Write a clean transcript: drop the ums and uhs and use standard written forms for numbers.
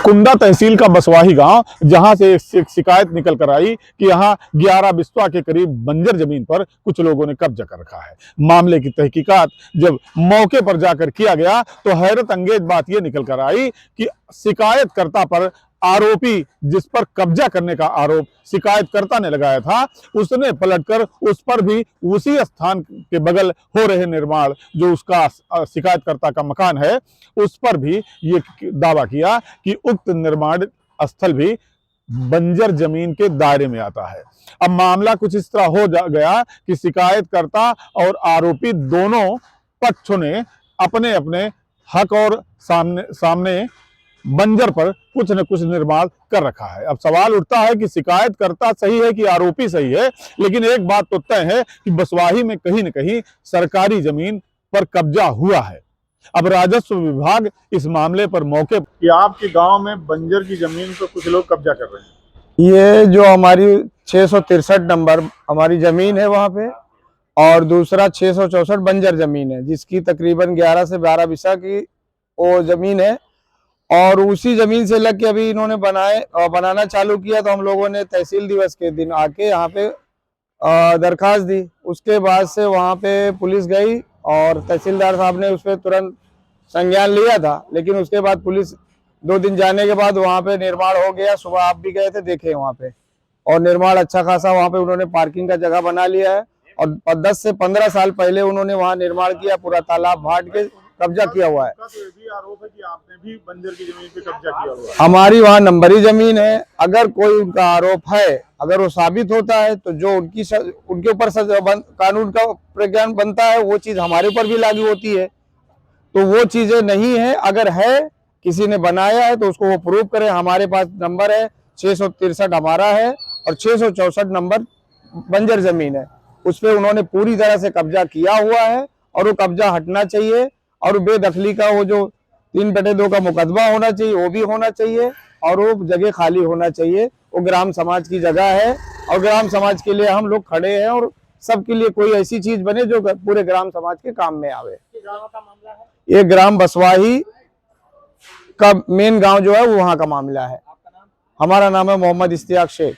कुंडा तहसील का बसवाही गांव, जहां से एक शिकायत निकल कर आई कि यहां 11 बिस्वा के करीब बंजर जमीन पर कुछ लोगों ने कब्जा कर रखा है। मामले की तहकीकात जब मौके पर जाकर किया गया तो हैरत अंगेज बात यह निकल कर आई कि शिकायतकर्ता पर आरोपी, जिस पर कब्जा करने का आरोप शिकायतकर्ता ने लगाया था, उसने पलटकर उस पर भी उसी स्थान के बगल हो रहे निर्माण, जो उसका शिकायतकर्ता का मकान है, उस पर भी ये दावा किया कि उक्त निर्माण स्थल भी बंजर जमीन के दायरे में आता है। अब मामला कुछ इस तरह हो गया कि शिकायतकर्ता और आरोपी दोनों पक्षों ने अपने अपने हक और सामने बंजर पर कुछ न कुछ निर्माण कर रखा है। अब सवाल उठता है कि शिकायतकर्ता सही है कि आरोपी सही है, लेकिन एक बात तो तय है कि बसवाही में कहीं न कहीं सरकारी जमीन पर कब्जा हुआ है। अब राजस्व विभाग इस मामले पर मौके कि आपके गांव में बंजर की जमीन पर कुछ लोग कब्जा कर रहे हैं। ये जो हमारी 663 नंबर हमारी जमीन है वहाँ पे, और दूसरा 664 बंजर जमीन है, जिसकी तकरीबन 11 से 12 बिस्सा की वो जमीन है। और उसी जमीन से लग के अभी इन्होंने बनाना चालू किया, तो हम लोगों ने तहसील दिवस के दिन आके यहाँ पे दरखास्त दी। उसके बाद से वहाँ पे पुलिस गई और तहसीलदार साहब ने उस पर तुरंत संज्ञान लिया था, लेकिन उसके बाद पुलिस 2 दिन जाने के बाद वहाँ पे निर्माण हो गया। सुबह आप भी गए थे, देखे वहाँ पे, और निर्माण अच्छा खासा वहाँ पे उन्होंने पार्किंग का जगह बना लिया है। और 10 से 15 साल पहले उन्होंने वहाँ निर्माण किया, पूरा तालाब भाट के कब्जा किया हुआ है। तो ये भी आरोप है कि आपने भी बंजर की जमीन पे कब्जा किया हुआ है। हमारी वहाँ नंबरी जमीन है। अगर कोई उनका आरोप है, अगर वो साबित होता है, तो जो उनके ऊपर कानून का प्रज्ञान बनता है, वो चीज हमारे ऊपर भी लागू होती है। तो वो चीजें नहीं है। अगर है, किसी ने बनाया है, तो उसको वो प्रूव करे। हमारे पास नंबर है 663 हमारा है, और 664 नंबर बंजर जमीन है। उस पर उन्होंने पूरी तरह से कब्जा किया हुआ है, और वो कब्जा हटना चाहिए। और बेदखली का वो जो 3/2 का मुकदमा होना चाहिए, वो भी होना चाहिए, और वो जगह खाली होना चाहिए। वो ग्राम समाज की जगह है, और ग्राम समाज के लिए हम लोग खड़े हैं, और सबके लिए कोई ऐसी चीज बने जो पूरे ग्राम समाज के काम में आवे। ये ग्राम बसवाही का मेन गांव जो है वो वहाँ का मामला है। हमारा नाम है मोहम्मद इश्तियाक शेख।